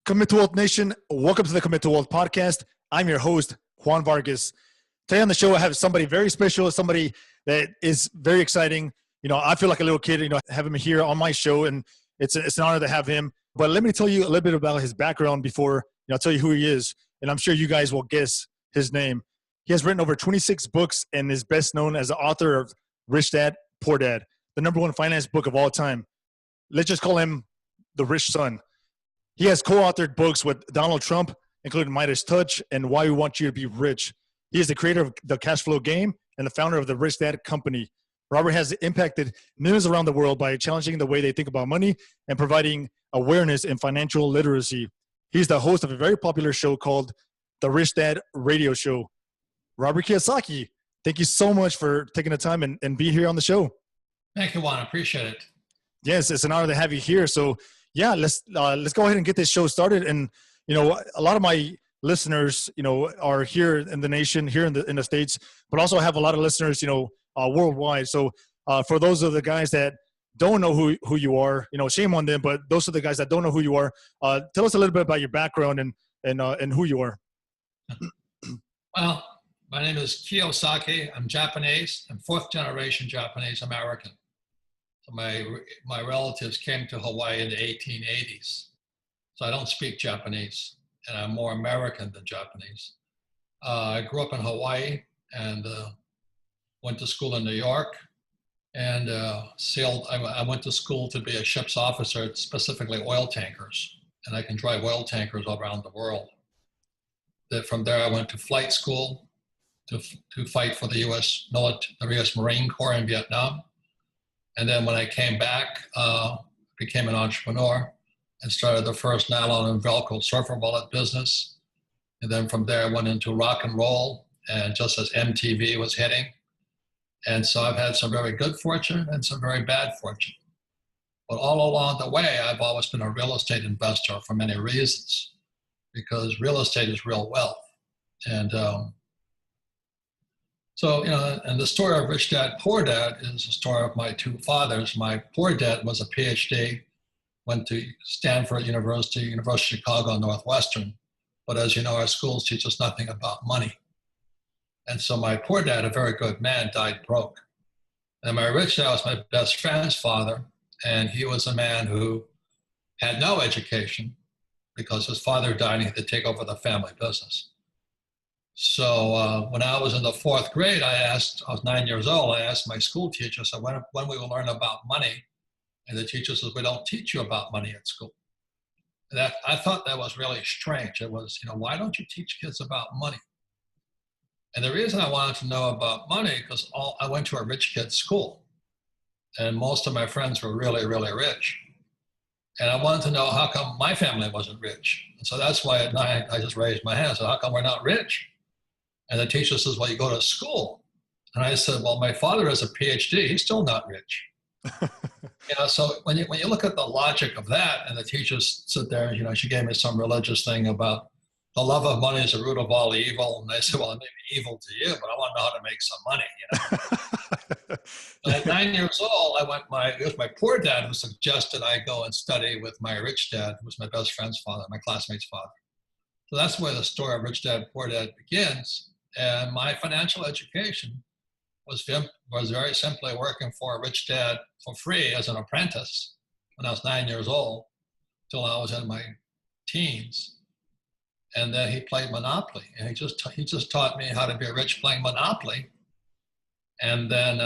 Commit to Wealth Nation, welcome to the Commit to Wealth podcast. I'm your host, Juan Vargas. Today on the show, I have somebody very special, somebody that is very exciting. I feel like a little kid, have him here on my show, and it's an honor to have him. But let me tell you a little bit about his background before I'll tell you who he is, and I'm sure you guys will guess his name. He has written over 26 books and is best known as the author of Rich Dad, Poor Dad, the #1 finance book of all time. Let's just call him the Rich Son. He has co-authored books with Donald Trump, including Midas Touch and Why We Want You to Be Rich. He is the creator of the Cash Flow Game and the founder of the Rich Dad Company. Robert has impacted millions around the world by challenging the way they think about money and providing awareness in financial literacy. He's the host of a very popular show called The Rich Dad Radio Show. Robert Kiyosaki, thank you so much for taking the time and be here on the show. Thank you, Juan. I appreciate it. Yes, it's an honor to have you here. So yeah, let's go ahead and get this show started. And a lot of my listeners, are here in the nation, here in the States, but also have a lot of listeners, worldwide. So for those of the guys that don't know who you are, shame on them. But those are the guys that don't know who you are. Tell us a little bit about your background and who you are. Well, my name is Kiyosaki. I'm Japanese. I'm fourth generation Japanese American. So my relatives came to Hawaii in the 1880s. So I don't speak Japanese, and I'm more American than Japanese. I grew up in Hawaii and went to school in New York and sailed. I went to school to be a ship's officer, specifically oil tankers, and I can drive oil tankers all around the world. From there, I went to flight school to fight for the U.S. Marine Corps in Vietnam. And then when I came back, became an entrepreneur and started the first nylon and Velcro surfer wallet business. And then from there, I went into rock and roll, and just as MTV was hitting. And so I've had some very good fortune and some very bad fortune. But all along the way, I've always been a real estate investor for many reasons, because real estate is real wealth. And and the story of Rich Dad, Poor Dad is the story of my two fathers. My poor dad was a PhD, went to Stanford University, University of Chicago, Northwestern. But as you know, our schools teach us nothing about money. And so my poor dad, a very good man, died broke. And my rich dad was my best friend's father. And he was a man who had no education because his father died and he had to take over the family business. So when I was in the 4th grade, I was 9 years old, I asked my school teacher, so when we will learn about money? And the teacher says, we don't teach you about money at school. And I thought that was really strange. It was, why don't you teach kids about money? And the reason I wanted to know about money, because I went to a rich kid's school, and most of my friends were really, really rich. And I wanted to know how come my family wasn't rich. And so that's why at 9, I just raised my hand and said, how come we're not rich? And the teacher says, well, you go to school. And I said, well, my father has a PhD. He's still not rich. So when you look at the logic of that, and the teachers sit there, she gave me some religious thing about the love of money is the root of all evil. And they said, well, it may be evil to you, but I want to know how to make some money. But at 9 years old, it was my poor dad who suggested I go and study with my rich dad, who was my best friend's father, my classmate's father. So that's where the story of Rich Dad, Poor Dad begins. And my financial education was very simply working for a rich dad for free as an apprentice when I was 9 years old till I was in my teens. And then he played Monopoly, and he just taught me how to be rich playing Monopoly. And then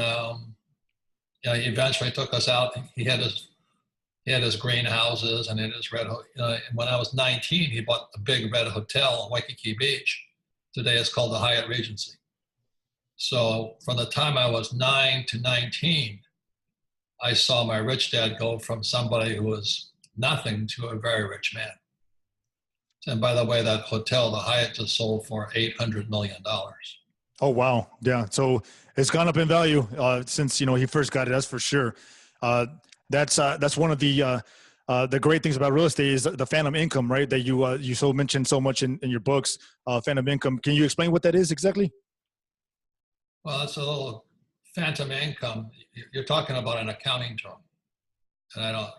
he eventually took us out. He had his greenhouses and in his red. And when I was 19, he bought a big red hotel on Waikiki Beach. Today it's called the Hyatt Regency. So from the time I was 9 to 19, I saw my rich dad go from somebody who was nothing to a very rich man. And by the way, that hotel, the Hyatt, just sold for $800 million. Oh, wow. Yeah. So it's gone up in value since, he first got it. That's for sure. That's one of the great things about real estate is the phantom income, right? That you so mentioned so much in your books, phantom income. Can you explain what that is exactly? Well, it's a little phantom income. You're talking about an accounting term. And I don't,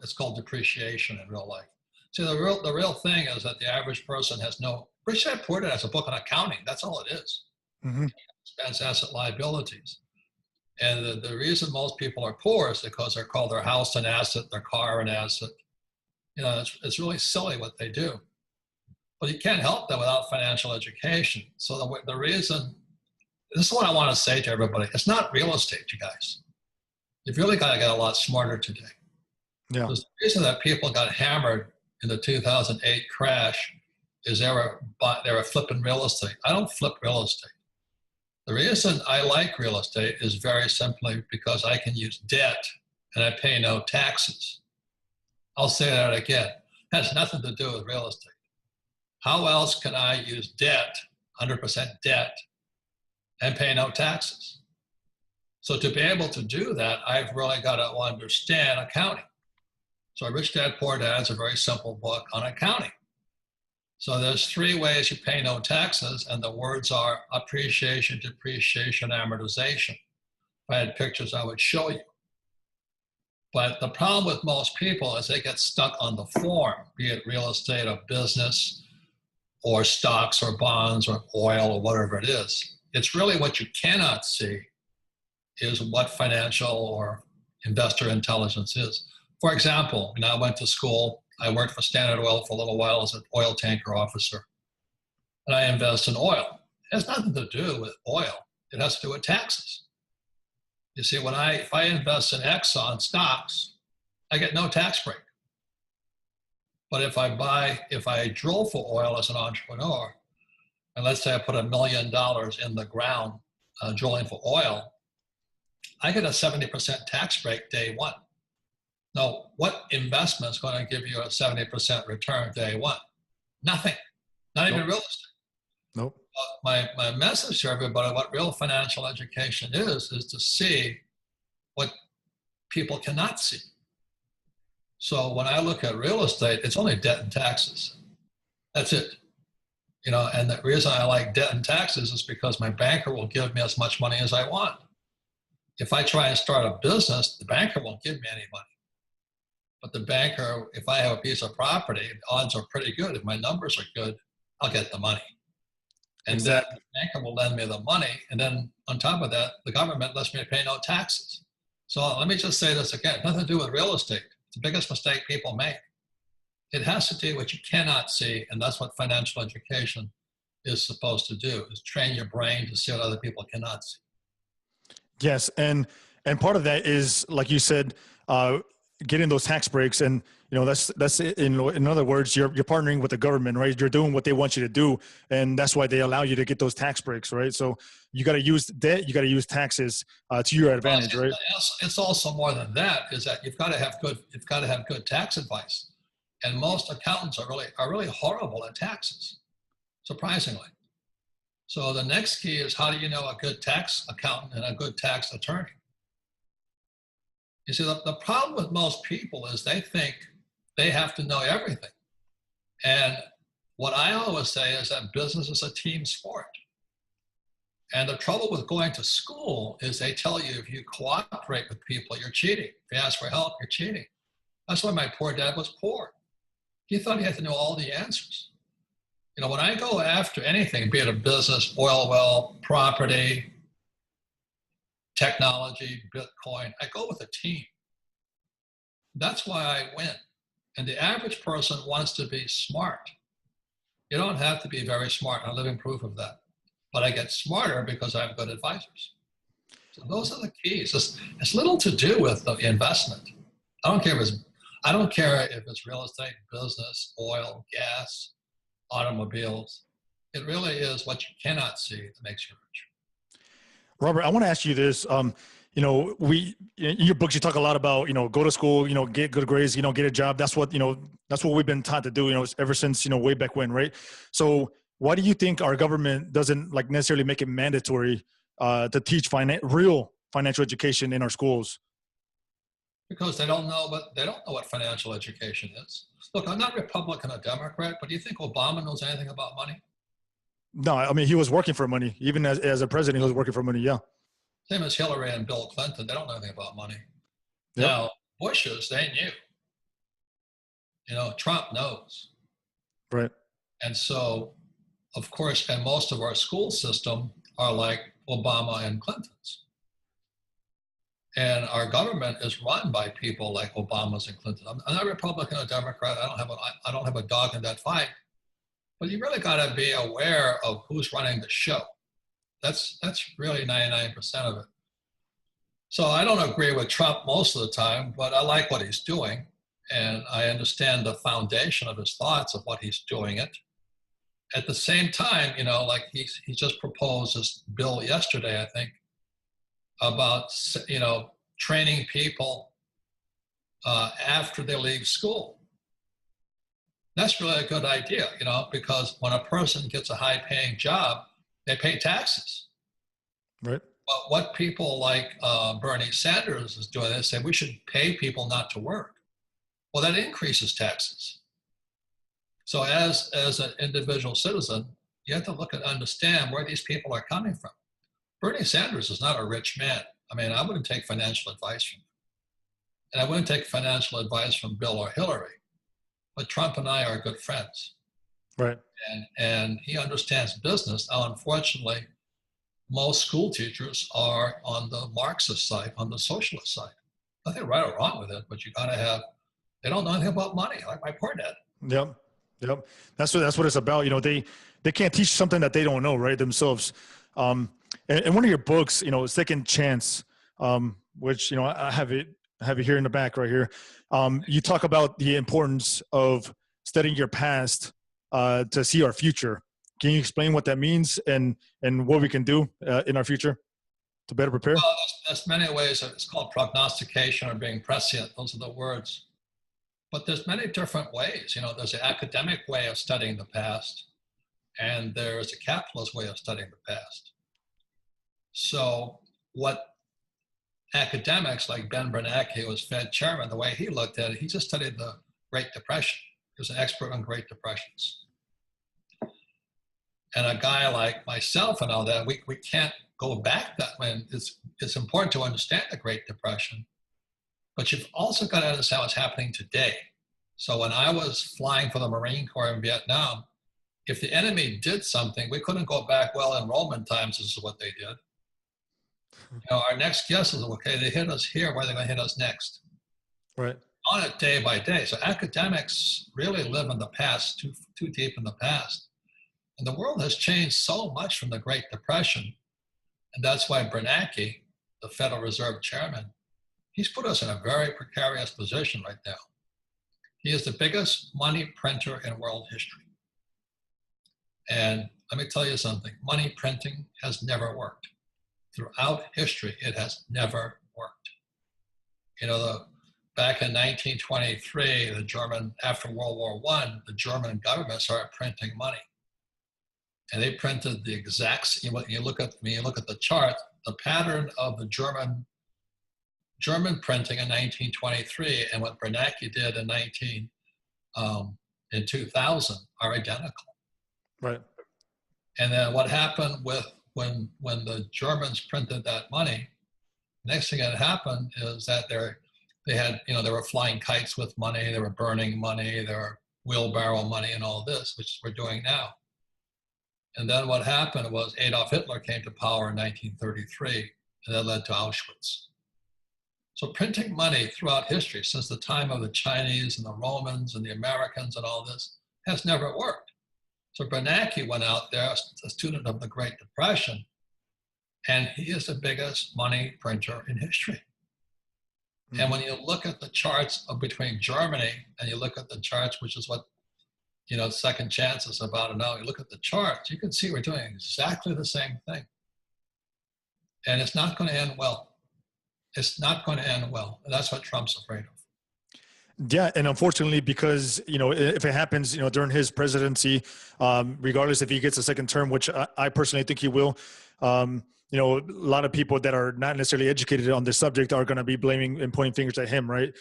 it's called depreciation in real life. See, the real thing is that the average person has no. Rich Dad Poor Dad has a book on accounting. That's all it is. Mm-hmm. Expense, asset, liabilities. And the reason most people are poor is because they call their house an asset, their car an asset. You know, it's really silly what they do. But you can't help that without financial education. So the reason, this is what I want to say to everybody. It's not real estate, you guys. You've really got to get a lot smarter today. Yeah. Because the reason that people got hammered in the 2008 crash is they were flipping real estate. I don't flip real estate. The reason I like real estate is very simply because I can use debt and I pay no taxes. I'll say that again. It has nothing to do with real estate. How else can I use debt, 100% debt, and pay no taxes? So to be able to do that, I've really got to understand accounting. So Rich Dad Poor Dad is a very simple book on accounting. So there's 3 ways you pay no taxes, and the words are appreciation, depreciation, amortization. If I had pictures, I would show you. But the problem with most people is they get stuck on the form, be it real estate or business or stocks or bonds or oil or whatever it is. It's really what you cannot see is what financial or investor intelligence is. For example, when I went to school, I worked for Standard Oil for a little while as an oil tanker officer. And I invest in oil. It has nothing to do with oil. It has to do with taxes. You see, if I invest in Exxon stocks, I get no tax break. But if I drill for oil as an entrepreneur, and let's say I put $1 million in the ground drilling for oil, I get a 70% tax break day one. Now, what investment is going to give you a 70% return day one? Nothing. Not even real estate. Nope. My message to everybody, what real financial education is to see what people cannot see. So when I look at real estate, it's only debt and taxes. That's it. You know, and the reason I like debt and taxes is because my banker will give me as much money as I want. If I try and start a business, the banker won't give me any money. But the banker, if I have a piece of property, the odds are pretty good. If my numbers are good, I'll get the money. And exactly. Then the banker will lend me the money. And then on top of that, the government lets me pay no taxes. So let me just say this again. Nothing to do with real estate. It's the biggest mistake people make. It has to do with what you cannot see. And that's what financial education is supposed to do, is train your brain to see what other people cannot see. Yes. And part of that is, like you said, getting those tax breaks. And, you know, that's in other words, you're partnering with the government, right? You're doing what they want you to do. And that's why they allow you to get those tax breaks, right? So you got to use debt, you got to use taxes to your advantage, right? It's also more than that, is that you've got to have good tax advice. And most accountants are really horrible at taxes, surprisingly. So the next key is, how do you know a good tax accountant and a good tax attorney? You see, the problem with most people is they think they have to know everything. And what I always say is that business is a team sport. And the trouble with going to school is they tell you if you cooperate with people, you're cheating. If you ask for help, you're cheating. That's why my poor dad was poor. He thought he had to know all the answers. You know, when I go after anything, be it a business, oil well, property, technology, Bitcoin, I go with a team. That's why I win. And the average person wants to be smart. You don't have to be very smart. I'm living proof of that. But I get smarter because I have good advisors. So those are the keys. It's little to do with the investment. I don't care if it's real estate, business, oil, gas, automobiles. It really is what you cannot see that makes you rich. Robert, I want to ask you this. You know, in your books, you talk a lot about, you know, go to school, you know, get good grades, you know, get a job. That's what we've been taught to do, you know, ever since, you know, way back when, right? So why do you think our government doesn't like necessarily make it mandatory to teach real financial education in our schools? Because they don't know what financial education is. Look, I'm not Republican or Democrat, but do you think Obama knows anything about money? No, I mean, he was working for money. Even as a president, he was working for money, yeah. Same as Hillary and Bill Clinton. They don't know anything about money. Yep. Now, Bush's, they knew. Trump knows. Right. And so, of course, and most of our school system are like Obama and Clinton's. And our government is run by people like Obama's and Clinton. I'm not a Republican or Democrat. I don't have a dog in that fight. But you really got to be aware of who's running the show. That's really 99% of it. So I don't agree with Trump most of the time, but I like what he's doing. And I understand the foundation of his thoughts of what he's doing it. At the same time, like he just proposed this bill yesterday, I think, about, training people after they leave school. That's really a good idea, because when a person gets a high-paying job, they pay taxes. Right. But what people like Bernie Sanders is doing, they say we should pay people not to work. Well, that increases taxes. So as an individual citizen, you have to look and understand where these people are coming from. Bernie Sanders is not a rich man. I mean, I wouldn't take financial advice from him. And I wouldn't take financial advice from Bill or Hillary. But Trump and I are good friends. Right. And he understands business. Now, unfortunately, most school teachers are on the Marxist side, on the socialist side. Nothing right or wrong with it, but you got to have, they don't know anything about money, like my poor dad. Yep. That's what it's about. They can't teach something that they don't know, right, themselves. And one of your books, Second Chance, which, I have it here in the back right here. You talk about the importance of studying your past to see our future. Can you explain what that means and what we can do in our future to better prepare? Well, there's many ways. It's called prognostication or being prescient. Those are the words. But there's many different ways. There's an academic way of studying the past, and there's a capitalist way of studying the past. So what academics like Ben Bernanke, who was Fed chairman, the way he looked at it, he just studied the Great Depression. He was an expert on Great Depressions. And a guy like myself and all that, we can't go back that way. It's important to understand the Great Depression, but you've also got to understand what's happening today. So when I was flying for the Marine Corps in Vietnam, if the enemy did something, we couldn't go back, well, in Roman times, this is what they did. Our next guess is, okay, they hit us here, where are they going to hit us next? Right. On it day by day. So academics really live in the past, too deep in the past. And the world has changed so much from the Great Depression. And that's why Bernanke, the Federal Reserve Chairman, he's put us in a very precarious position right now. He is the biggest money printer in world history. And let me tell you something, money printing has never worked. Throughout history, it has never worked. Back in 1923, after World War I, the German government started printing money. And they printed the exact, when you look at the chart, the pattern of the German printing in 1923 and what Bernanke did in 2000 are identical. Right. And then what happened when the Germans printed that money, next thing that happened is that they were flying kites with money, they were burning money, they were wheelbarrow money and all this, which we're doing now. And then what happened was Adolf Hitler came to power in 1933, and that led to Auschwitz. So printing money throughout history, since the time of the Chinese and the Romans and the Americans and all this, has never worked. So Bernanke went out there, a student of the Great Depression, and he is the biggest money printer in history. Mm-hmm. And when you look at the charts between Germany and you look at the charts, which is what Second Chance is about, and now you look at the charts, you can see we're doing exactly the same thing. And it's not going to end well. It's not going to end well. And that's what Trump's afraid of. Yeah, and unfortunately, because if it happens, during his presidency, regardless if he gets a second term, which I personally think he will, a lot of people that are not necessarily educated on this subject are going to be blaming and pointing fingers at him, right?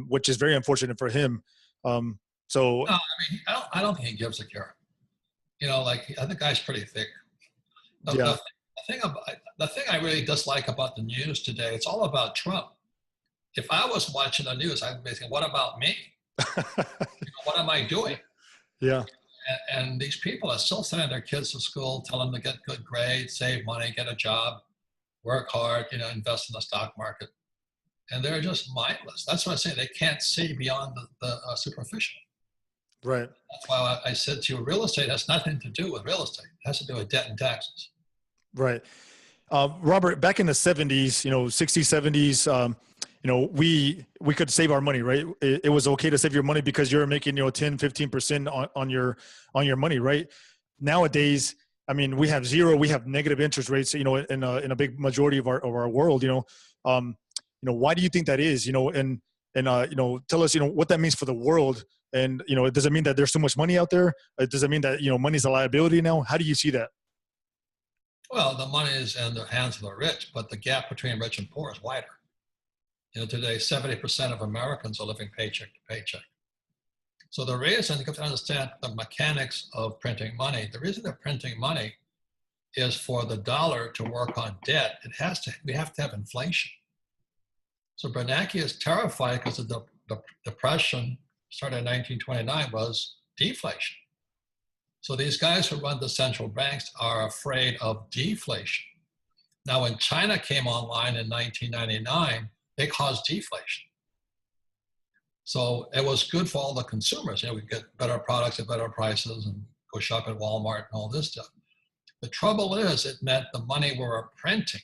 Which is very unfortunate for him. So no, I don't think he gives a care. I think the guy's pretty thick. Yeah. The thing I really dislike about the news today, it's all about Trump. If I was watching the news, I'd be saying, what about me? What am I doing? Yeah. And these people are still sending their kids to school, tell them to get good grades, save money, get a job, work hard, invest in the stock market. And they're just mindless. That's what I say. They can't see beyond the superficial. Right. That's why I said to you, real estate has nothing to do with real estate. It has to do with debt and taxes. Right. Robert, back in the 70s, 60s, 70s, we could save our money, right? It was okay to save your money because you're making, 10, 15% on your money, right? Nowadays, I mean, we have zero, we have negative interest rates, in a big majority of our world, why do you think that is, and tell us, what that means for the world. And, does it mean that there's so much money out there? Does it mean that, money's a liability now? How do you see that? Well, the money is in the hands of the rich, but the gap between rich and poor is wider. Today, 70% of Americans are living paycheck to paycheck. So the reason you have to understand the mechanics of printing money, the reason they're printing money is for the dollar to work on debt. We have to have inflation. So Bernanke is terrified because of the depression started in 1929 was deflation. So these guys who run the central banks are afraid of deflation. Now, when China came online in 1999, they caused deflation. So it was good for all the consumers. We get better products at better prices and go shop at Walmart and all this stuff. The trouble is it meant the money we were printing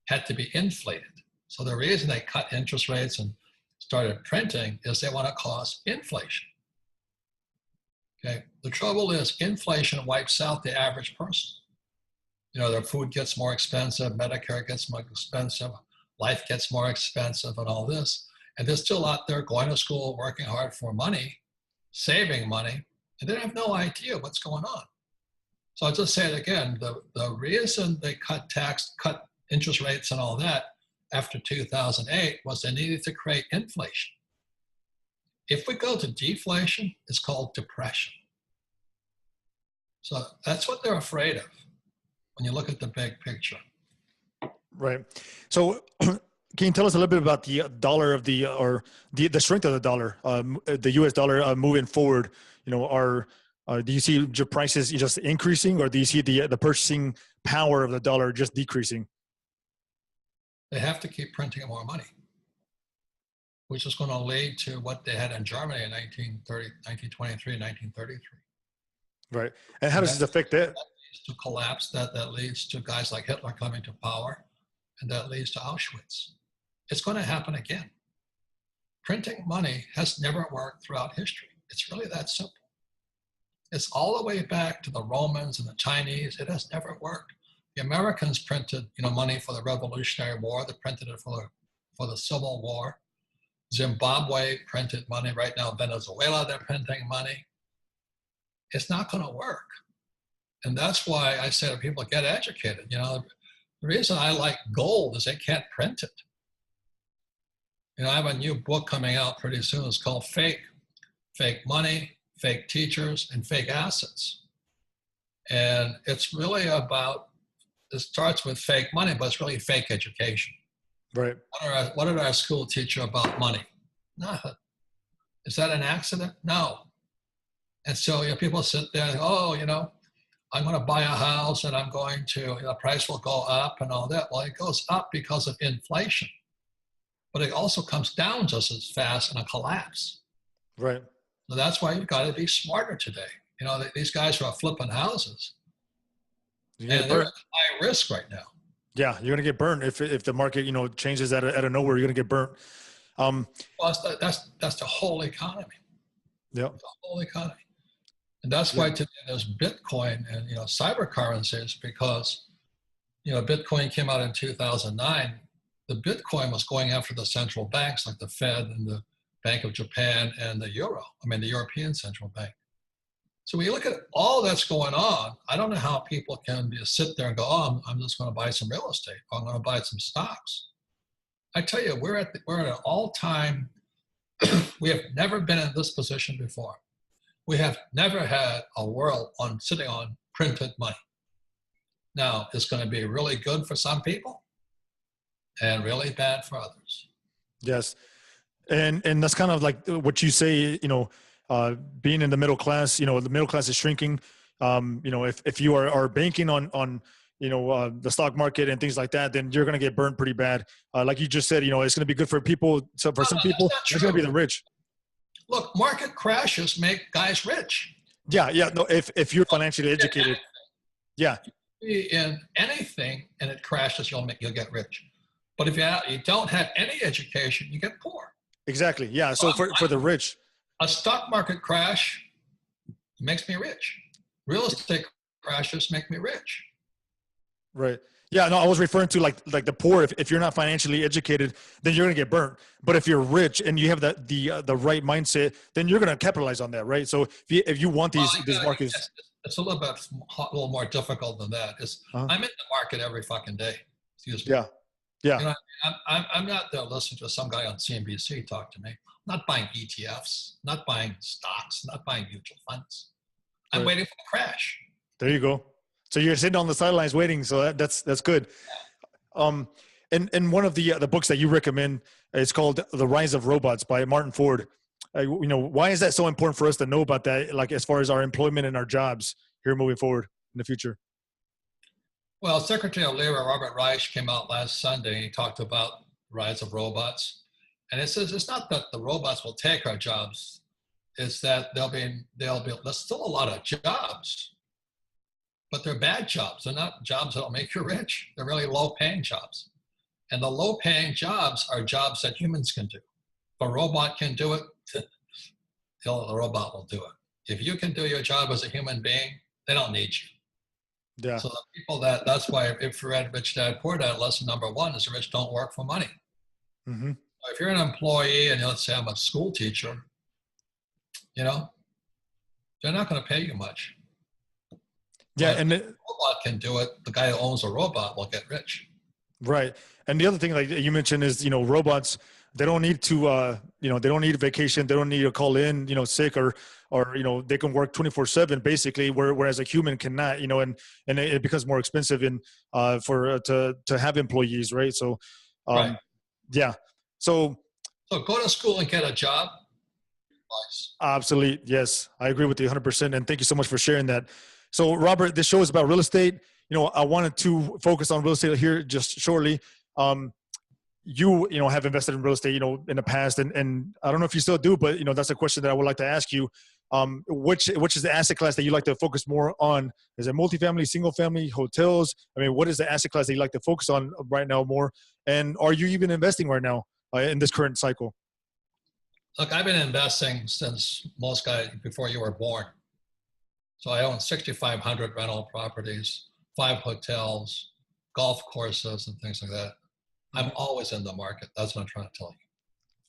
had to be inflated. So the reason they cut interest rates and started printing is they want to cause inflation. Okay. The trouble is inflation wipes out the average person. Their food gets more expensive, Medicare gets more expensive, life gets more expensive and all this. And they're still out there going to school, working hard for money, saving money, and they have no idea what's going on. So I'll just say it again, the reason they cut interest rates and all that after 2008 was they needed to create inflation. If we go to deflation, it's called depression. So that's what they're afraid of when you look at the big picture. Right. So can you tell us a little bit about the dollar the strength of the dollar, the US dollar moving forward? Do you see your prices just increasing, or do you see the purchasing power of the dollar just decreasing? They have to keep printing more money, which is going to lead to what they had in Germany in 1923, 1933. Right. And how does this affect that? That leads to collapse, that leads to guys like Hitler coming to power, and that leads to Auschwitz. It's going to happen again. Printing money has never worked throughout history. It's really that simple. It's all the way back to the Romans and the Chinese. It has never worked. The Americans printed, money for the Revolutionary War. They printed it for the Civil War. Zimbabwe printed money. Right now, Venezuela, they're printing money. It's not going to work. And that's why I say to people, get educated. The reason I like gold is they can't print it. I have a new book coming out pretty soon. It's called Fake Money, Fake Teachers, and Fake Assets. And it's really about, it starts with fake money, but it's really fake education. Right. What did our school teach you about money? Nothing. Is that an accident? No. And so people sit there and go, I'm going to buy a house and I'm going to, the price will go up and all that. Well, it goes up because of inflation, but it also comes down just as fast in a collapse. Right. So that's why you've got to be smarter today. These guys who are flipping houses, and they're at high risk right now. Yeah, you're going to get burnt if the market, changes out of nowhere. You're going to get burnt. Well, that's the whole economy. Yeah, the whole economy, and that's why today there's Bitcoin and cyber currencies, because Bitcoin came out in 2009. The Bitcoin was going after the central banks like the Fed and the Bank of Japan and the the European Central Bank. So when you look at all that's going on, I don't know how people can just sit there and go, I'm just going to buy some real estate. Or I'm going to buy some stocks. I tell you, we're at an all-time, we have never been in this position before. We have never had a world sitting on printed money. Now, it's going to be really good for some people and really bad for others. Yes. And that's kind of like what you say, being in the middle class, the middle class is shrinking. If you are banking on the stock market and things like that, then you're going to get burned pretty bad. Like you just said, it's going to be good for people. So for some people, it's going to be the rich. Look, market crashes make guys rich. Yeah. No, if you're financially educated. Yeah. In anything and it crashes, you'll get rich. But if you don't have any education, you get poor. Exactly. Yeah. So for the rich, a stock market crash makes me rich. Real estate crashes make me rich. Right. Yeah. No, I was referring to like the poor. If you're not financially educated, then you're gonna get burnt. But if you're rich and you have the right mindset, then you're gonna capitalize on that, right? So if you want these markets, it's a little more difficult than that. I'm in the market every fucking day. Excuse me. Yeah. Yeah. You know, I'm not there listening to some guy on CNBC talk to me. I'm not buying ETFs, not buying stocks, not buying mutual funds. I'm waiting for the crash. There you go. So you're sitting on the sidelines waiting. So that's good. And one of the books that you recommend is called The Rise of Robots by Martin Ford. Why is that so important for us to know about that? Like as far as our employment and our jobs here moving forward in the future. Well, Secretary of Labor Robert Reich came out last Sunday and he talked about the rise of robots. And it says it's not that the robots will take our jobs, it's that there's still a lot of jobs, but they're bad jobs. They're not jobs that'll make you rich. They're really low-paying jobs. And the low-paying jobs are jobs that humans can do. If a robot can do it, the robot will do it. If you can do your job as a human being, they don't need you. Yeah. So the people that's why if you read Rich Dad Poor Dad, lesson number 1 is the rich don't work for money. Mm-hmm. If you're an employee and let's say I'm a school teacher, they're not going to pay you much. Yeah, but and if the robot can do it. The guy who owns a robot will get rich. Right. And the other thing, like you mentioned, is robots. They don't need to, they don't need a vacation. They don't need to call in, sick or they can work 24/7 basically. Whereas a human cannot, and it becomes more expensive to have employees, right? So, right. Yeah. So go to school and get a job. Absolutely. Yes. I agree with you 100%. And thank you so much for sharing that. So Robert, this show is about real estate. I wanted to focus on real estate here just shortly. You have invested in real estate, in the past, and I don't know if you still do, but that's a question that I would like to ask you. Which is the asset class that you like to focus more on? Is it multifamily, single family, hotels? I mean, what is the asset class that you like to focus on right now more? And are you even investing right now in this current cycle? Look, I've been investing since most guys before you were born. So I own 6,500 rental properties, 5 hotels, golf courses, and things like that. I'm always in the market. That's what I'm trying to tell you.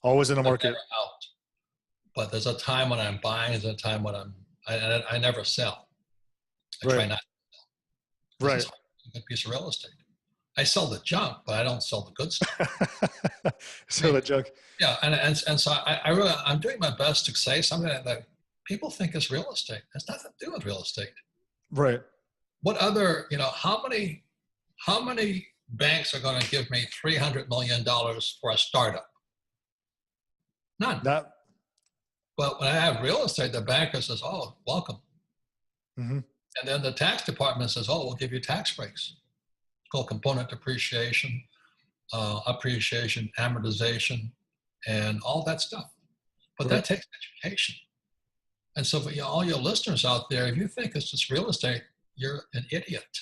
Always in the market. I'm never out. But there's a time when I'm buying. There's a time when I never sell. I try not to sell. Right. It's a good piece of real estate. I sell the junk, but I don't sell the good stuff. Sell the junk. Yeah, and so I'm doing my best to say something that people think is real estate. It has nothing to do with real estate. Right. What other, how many banks are going to give me $300 million for a startup? None. But when I have real estate, the banker says, "Oh, welcome." Mm-hmm. And then the tax department says, "Oh, we'll give you tax breaks." It's called component depreciation, appreciation, amortization, and all that stuff. But that takes education. And so for all your listeners out there, if you think it's just real estate, you're an idiot.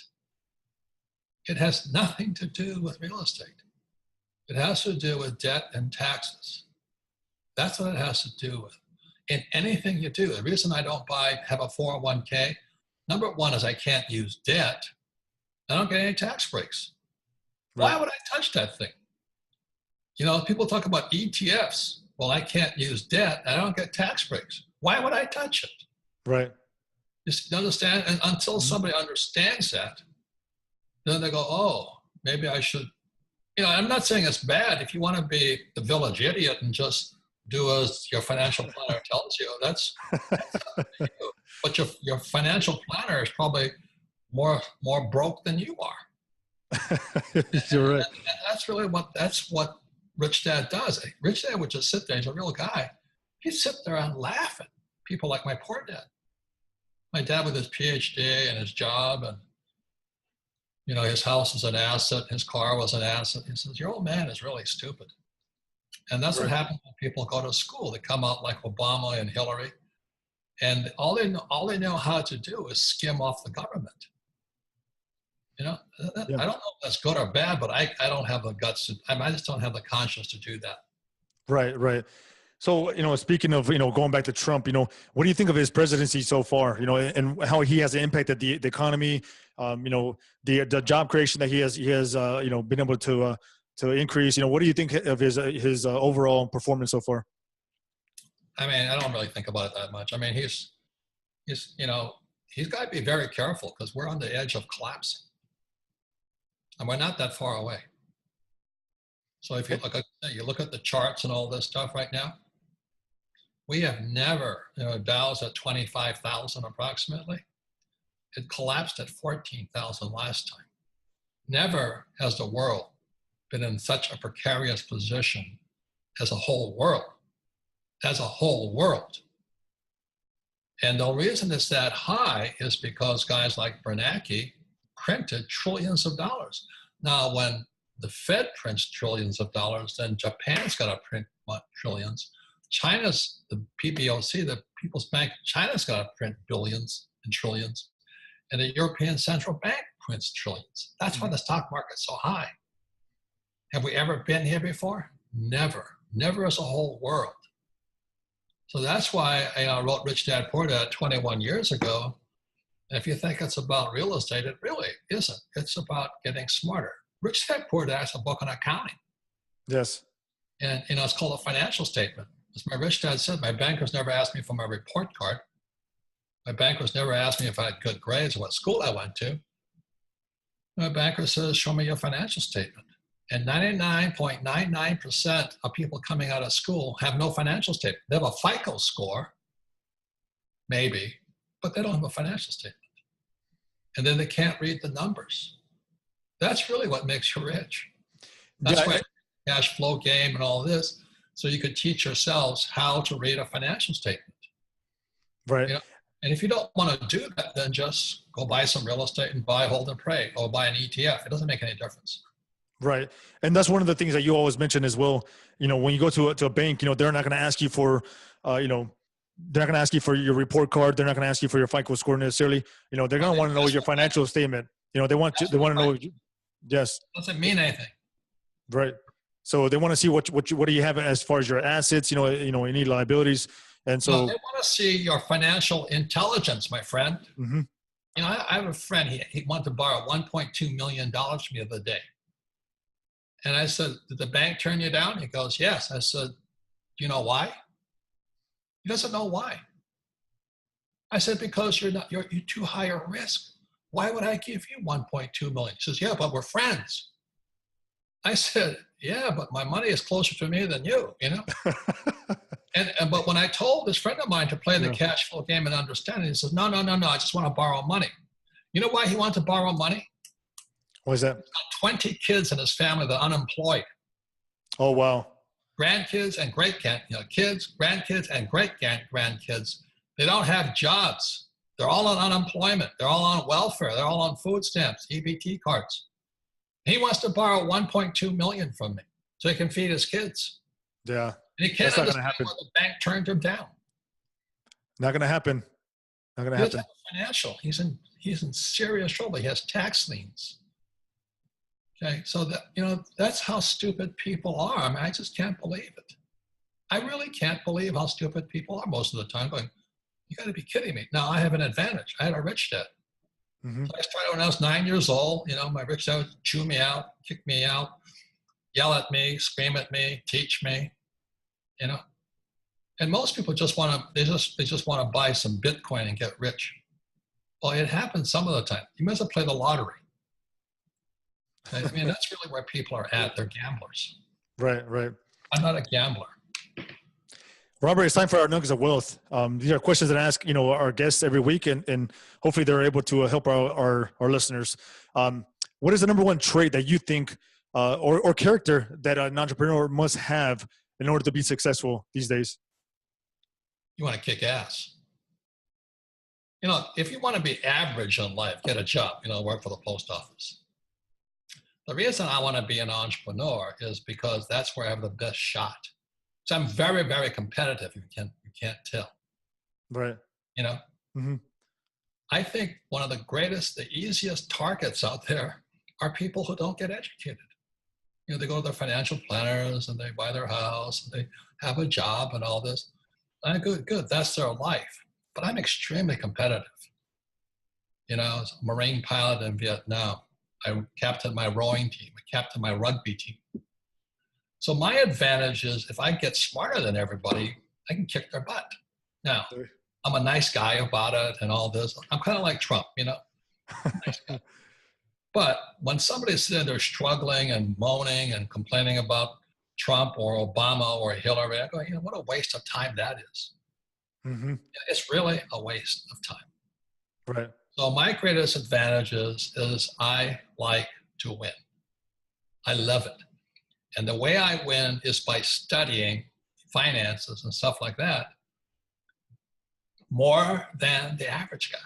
It has nothing to do with real estate. It has to do with debt and taxes. That's what it has to do with. In anything you do, the reason I don't have a 401k, number 1 is I can't use debt. I don't get any tax breaks. Right. Why would I touch that thing? People talk about ETFs. Well, I can't use debt. I don't get tax breaks. Why would I touch it? Right. You understand? And until somebody understands that, then they go, "Oh, maybe I should." I'm not saying it's bad. If you want to be the village idiot and just do as your financial planner tells you, that's you. But your financial planner is probably more broke than you are. You're right. And that's really what Rich Dad does. Rich Dad would just sit there. He's a real guy. He'd sit there and laugh at people like my poor dad. My dad with his PhD and his job, and his house is an asset, his car was an asset. He says, your old man is really stupid. And that's what happens when people go to school. They come out like Obama and Hillary, and all they know how to do is skim off the government. I don't know if that's good or bad, but I don't have the guts to, I just don't have the conscience to do that. Right. So, speaking of, going back to Trump, what do you think of his presidency so far, and how he has impacted the economy, the job creation that he has, been able to increase, what do you think of his overall performance so far? I mean, I don't really think about it that much. I mean, he's got to be very careful because we're on the edge of collapsing. And we're not that far away. So if you look at the charts and all this stuff right now, we have never, Dow's at 25,000 approximately. It collapsed at 14,000 last time. Never has the world been in such a precarious position as a whole world. And the reason it's that high is because guys like Bernanke printed trillions of dollars. Now, when the Fed prints trillions of dollars, then Japan's got to print trillions. China's, the PBOC, the People's Bank of China's got to print billions and trillions. And the European Central Bank prints trillions. That's why the stock market's so high. Have we ever been here before? Never as a whole world. So that's why I wrote Rich Dad Poor Dad 21 years ago. And if you think it's about real estate, it really isn't. It's about getting smarter. Rich Dad Poor Dad is a book on accounting. Yes. And, it's called a financial statement. As my rich dad said, my bankers never asked me for my report card. My bankers never asked me if I had good grades or what school I went to. My banker says, show me your financial statement. And 99.99% of people coming out of school have no financial statement. They have a FICO score, maybe, but they don't have a financial statement. And then they can't read the numbers. That's really what makes you rich. That's why cash flow game and all this. So you could teach yourselves how to read a financial statement. Right. And if you don't want to do that, then just go buy some real estate and buy, hold, and pray, or buy an ETF. It doesn't make any difference. Right. And that's one of the things that you always mention as well. When you go to a bank, they're not going to ask you for, they're not going to ask you for your report card. They're not going to ask you for your FICO score necessarily. They're going to want to know your financial statement. They want to know. Yes. Doesn't mean anything. Right. So they want to see what do you have as far as your assets, any liabilities. And so they want to see your financial intelligence, my friend. Mm-hmm. I have a friend, he wanted to borrow $1.2 million from me the other day. And I said, did the bank turn you down? He goes, yes. I said, do you know why? He doesn't know why. I said, because you're too high a risk. Why would I give you $1.2 million? He says, yeah, but we're friends. I said, yeah, but my money is closer to me than you, But when I told this friend of mine to play the cash flow game and understand it, he says, no, I just want to borrow money. You know why he wanted to borrow money? What is that? He's got 20 kids in his family that are unemployed. Oh, wow. Grandkids and kids, grandkids and great-grandkids. They don't have jobs. They're all on unemployment. They're all on welfare. They're all on food stamps, EBT cards. He wants to borrow $1.2 million from me so he can feed his kids. Yeah. And he can't understand why the bank turned him down. Not going to happen. Not going to happen. Financial. He's in serious trouble. He has tax liens. Okay, so that's how stupid people are. I mean, I just can't believe it. I really can't believe how stupid people are most of the time. Going, you got to be kidding me. Now I have an advantage. I had a rich dad. Mm-hmm. So I started when I was 9 years old. My rich dad would chew me out, kick me out, yell at me, scream at me, teach me. And most people just want to. They just want to buy some Bitcoin and get rich. Well, it happens some of the time. You might as well play the lottery. I mean, that's really where people are at. They're gamblers. Right. I'm not a gambler. Robert, it's time for our Nuggets of Wealth. These are questions that I ask, our guests every week, and hopefully they're able to help our listeners. What is the number one trait that you think or character that an entrepreneur must have in order to be successful these days? You want to kick ass. You know, if you want to be average in life, get a job, you know, work for the post office. The reason I want to be an entrepreneur is because that's where I have the best shot. So I'm very, very competitive. You can't tell. Right. You know, Mm-hmm. I think one of the greatest, the easiest targets out there are people who don't get educated. You know, they go to their financial planners and they buy their house and they have a job and all this. And good, that's their life. But I'm extremely competitive. You know, I was a Marine pilot in Vietnam. I captained my rowing team. I captained my rugby team. So my advantage is if I get smarter than everybody, I can kick their butt. Now, I'm a nice guy about it and all this. I'm kind of like Trump, you know. Nice guy. But when somebody's sitting there struggling and moaning and complaining about Trump or Obama or Hillary, I go, you know, what a waste of time that is. Mm-hmm. It's really a waste of time. Right. So my greatest advantage is I like to win. I love it. And the way I win is by studying finances and stuff like that more than the average guy.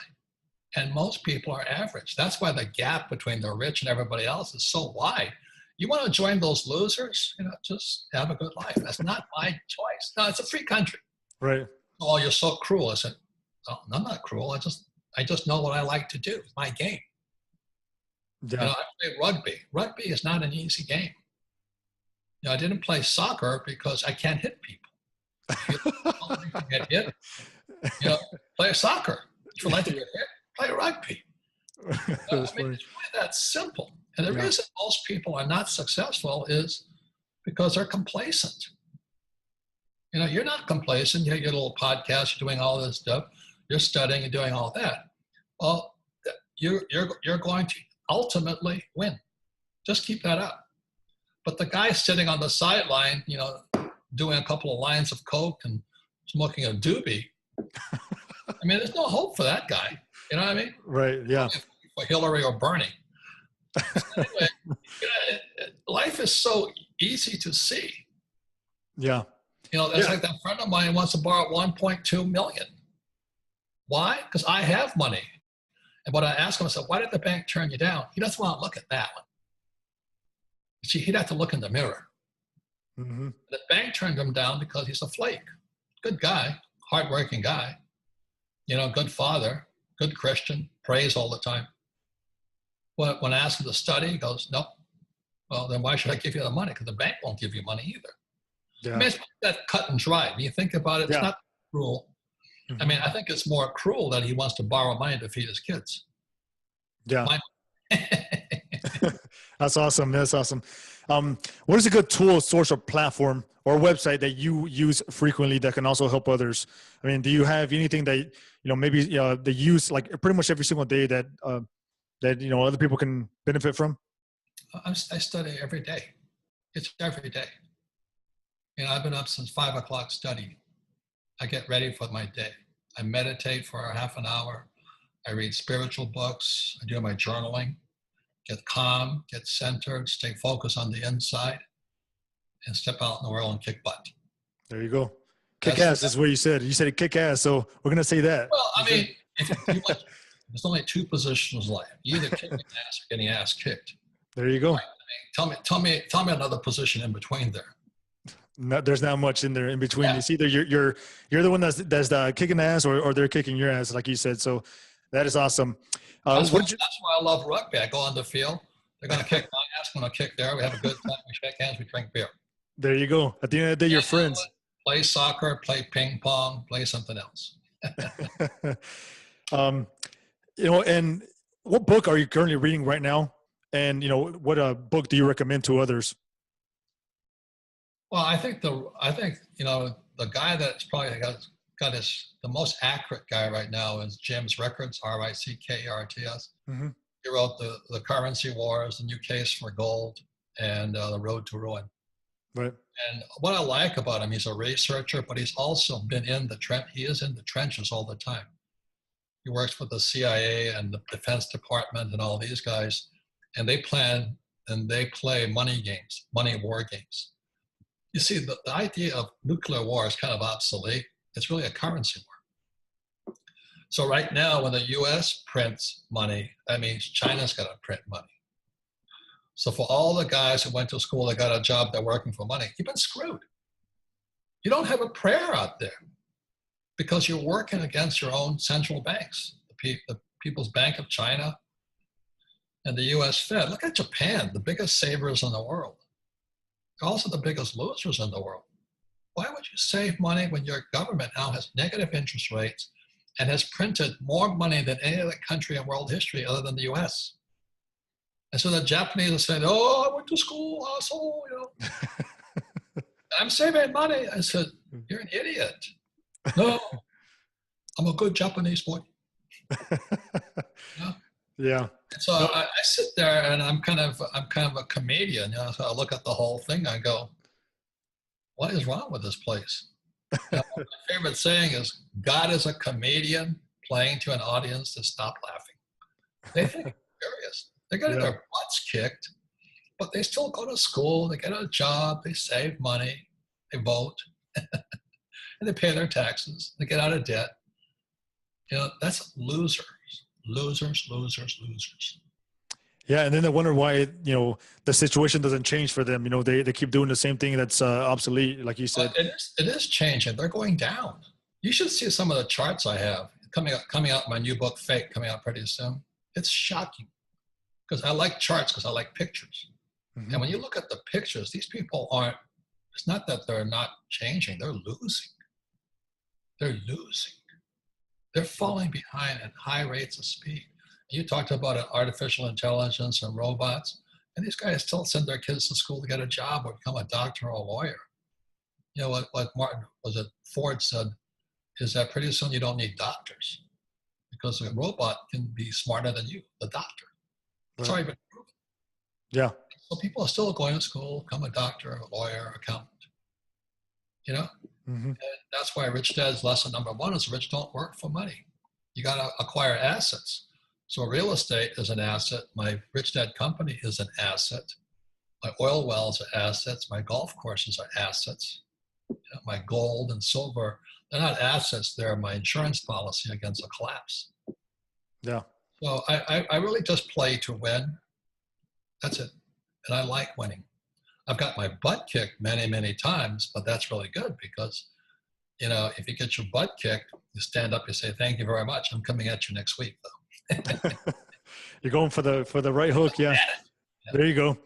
And most people are average. That's why the gap between the rich and everybody else is so wide. You want to join those losers, you know, just have a good life. That's not my choice. No, it's a free country. Right. Oh, you're so cruel. I said, oh, I'm not cruel. I just know what I like to do. It's my game. Yeah. You know, I play rugby. Rugby is not an easy game. You know, I didn't play soccer because I can't hit people. If you get hit, you know, play soccer. If you like to get hit, play rugby. I mean, it's really that simple. And the reason most people are not successful is because they're complacent. You know, you're not complacent. You have your little podcast, you're doing all this stuff, you're studying and doing all that. Well, you're going to ultimately win. Just keep that up. But the guy sitting on the sideline, you know, doing a couple of lines of coke and smoking a doobie, I mean, there's no hope for that guy. You know what I mean? Right. Yeah. For Hillary or Bernie. So anyway, you know, life is so easy to see. Yeah. You know, it's like that friend of mine wants to borrow $1.2 million. Why? Because I have money. And when I asked him, I said, why did the bank turn you down? He doesn't want to look at that one. See, he'd have to look in the mirror. Mm-hmm. The bank turned him down because he's a flake. Good guy, hardworking guy, you know, good father, good Christian, prays all the time. But when I asked him to study, he goes, nope. Well, then why should I give you the money? Because the bank won't give you money either. Yeah. I mean, it's that cut and dry. When you think about it, it's not cruel. Mm-hmm. I mean, I think it's more cruel that he wants to borrow money to feed his kids. Yeah. That's awesome. That's awesome. What is a good tool, source, or platform or website that you use frequently that can also help others? I mean, do you have anything that, you know, maybe they use like pretty much every single day that, you know, other people can benefit from? I study every day. It's every day. You know, I've been up since 5 o'clock studying. I get ready for my day. I meditate for a half an hour. I read spiritual books. I do my journaling. Get calm, get centered, stay focused on the inside, and step out in the world and kick butt. There you go. Kick ass is what you said. You said kick ass, so we're going to say that. Well, I mean, there's only two positions in life. You either kicking ass or getting ass kicked. There you go. Right? I mean, tell me another position in between there. No, there's not much in there in between. Yeah. It's either you're the one that's kicking ass or they're kicking your ass, like you said. So that is awesome. That's why I love rugby. I go on the field. They're going to kick my ass. I'm going to kick there. We have a good time. We shake hands. We drink beer. There you go. At the end of the day, you're friends. Play soccer, play ping pong, play something else. You know, and what book are you currently reading right now? And, you know, what book do you recommend to others? Well, I think you know, the guy that's probably got the most accurate guy right now is Jim's Rickards, Rickards. Mm-hmm. He wrote the Currency Wars, The New Case for Gold, and The Road to Ruin. Right. And what I like about him, he's a researcher, but he's also been in the he is in the trenches all the time. He works with the CIA and the Defense Department and all these guys, and they plan and they play money games, money war games. You see, the idea of nuclear war is kind of obsolete. It's really a currency war. So right now, when the US prints money, that means China's got to print money. So for all the guys who went to school, they got a job, they're working for money, you've been screwed. You don't have a prayer out there because you're working against your own central banks, the People's Bank of China and the US Fed. Look at Japan, the biggest savers in the world. They're also the biggest losers in the world. Why would you save money when your government now has negative interest rates and has printed more money than any other country in world history other than the US? And so the Japanese are saying, oh, I went to school, asshole, you know. I'm saving money. I said, you're an idiot. No, I'm a good Japanese boy. Yeah. Yeah. So I sit there and I'm kind of a comedian. You know, so I look at the whole thing. I go, what is wrong with this place? You know, my favorite saying is, God is a comedian playing to an audience to stop laughing. They think it's serious. They're getting their butts kicked, but they still go to school, they get a job, they save money, they vote, and they pay their taxes, they get out of debt. You know, that's losers. Yeah, and then they wonder why, you know, the situation doesn't change for them. You know, they keep doing the same thing that's obsolete, like you said. It is changing. They're going down. You should see some of the charts I have coming out. My new book, Fake, coming out pretty soon. It's shocking because I like charts because I like pictures. Mm-hmm. And when you look at the pictures, these people aren't. It's not that they're not changing. They're losing. They're losing. They're falling behind at high rates of speed. You talked about artificial intelligence and robots, and these guys still send their kids to school to get a job or become a doctor or a lawyer. You know what Ford said is that pretty soon you don't need doctors because a robot can be smarter than you, the doctor. It's already been proven. Yeah. So people are still going to school, become a doctor, a lawyer, accountant. You know? Mm-hmm. And that's why Rich Dad's lesson number one is rich don't work for money. You got to acquire assets. So real estate is an asset. My Rich Dad company is an asset. My oil wells are assets. My golf courses are assets. You know, my gold and silver, they're not assets. They're my insurance policy against a collapse. Yeah. So I really just play to win. That's it. And I like winning. I've got my butt kicked many, many times, but that's really good because, you know, if you get your butt kicked, you stand up, you say, thank you very much. I'm coming at you next week, though. You're going for the right hook. Yeah. There you go.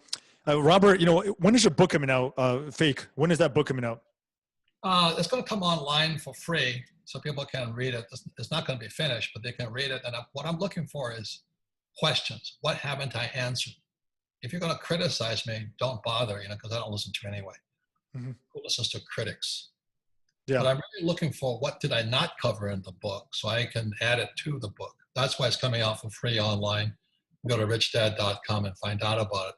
Robert, you know, when is your book coming out? Fake. When is that book coming out? It's going to come online for free so people can read it. It's not going to be finished, but they can read it. And what I'm looking for is questions. What haven't I answered? If you're going to criticize me, don't bother, you know, because I don't listen to you anyway. Mm-hmm. Who listens to critics? Yeah. But I'm really looking for what did I not cover in the book so I can add it to the book. That's why it's coming out for free online. Go to richdad.com and find out about it.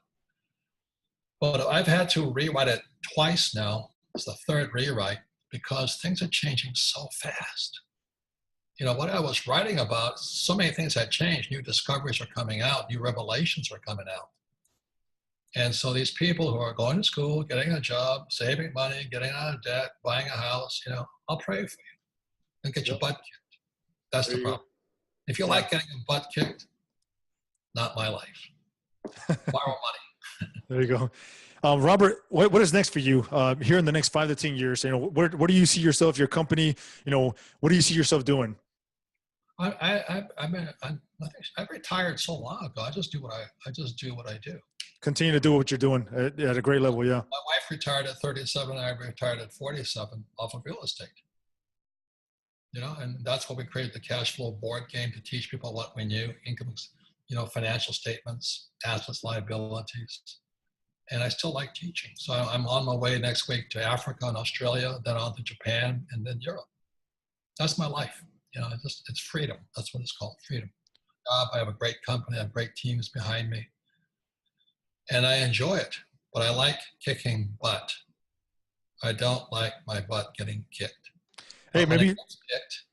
But I've had to rewrite it twice now. It's the third rewrite because things are changing so fast. You know, what I was writing about, so many things had changed. New discoveries are coming out. New revelations are coming out. And so these people who are going to school, getting a job, saving money, getting out of debt, buying a house, you know, I'll pray for you and get your butt kicked. That's the problem. If you like getting your butt kicked, not my life. Borrow money. There you go. Robert, what is next for you here in the next 5 to 10 years? You know, where do you see yourself, your company? You know, what do you see yourself doing? I retired so long ago. I just do what I do. Continue to do what you're doing at a great level. Yeah. My wife retired at 37. I retired at 47 off of real estate. You know, and that's why we created the cash flow board game to teach people what we knew: income, you know, financial statements, assets, liabilities. And I still like teaching. So I'm on my way next week to Africa and Australia, then on to Japan, and then Europe. That's my life. You know, it's freedom. That's what it's called, freedom. I have a great company. I have great teams behind me. And I enjoy it, but I like kicking butt. I don't like my butt getting kicked. Hey, but maybe when it gets kicked,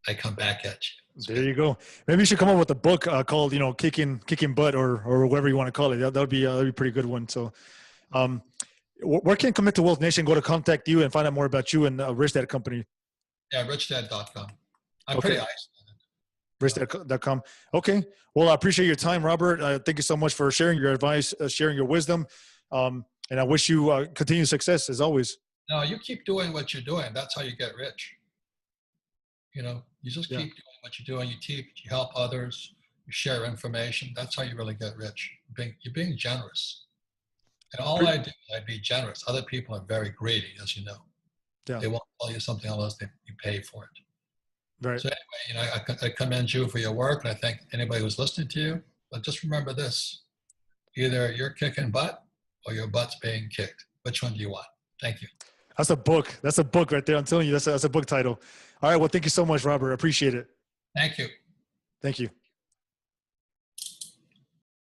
I come back at you. It's There good. you go. Maybe you should come up with a book called, kicking butt or whatever you want to call it. That'd be a pretty good one. So, um, where can Commit to Wealth Nation go to contact you and find out more about you and Rich Dad Company? Yeah, richdad.com. I'm pretty Okay. isolated. RichDad.com. Okay. Well, I appreciate your time, Robert. Thank you so much for sharing your advice, sharing your wisdom. And I wish you continued success as always. No, you keep doing what you're doing. That's how you get rich. You just Yeah. keep doing what you're doing. You teach, you help others, you share information. That's how you really get rich. You're being generous. And all I do is I be generous. Other people are very greedy, as you know. Yeah. They won't tell you something unless you pay for it. Right. So anyway, I commend you for your work, and I thank anybody who's listening to you. But just remember this: either you're kicking butt or your butt's being kicked. Which one do you want? Thank you. That's a book. That's a book right there. I'm telling you, that's a book title. All right. Well, thank you so much, Robert. I appreciate it. Thank you. Thank you.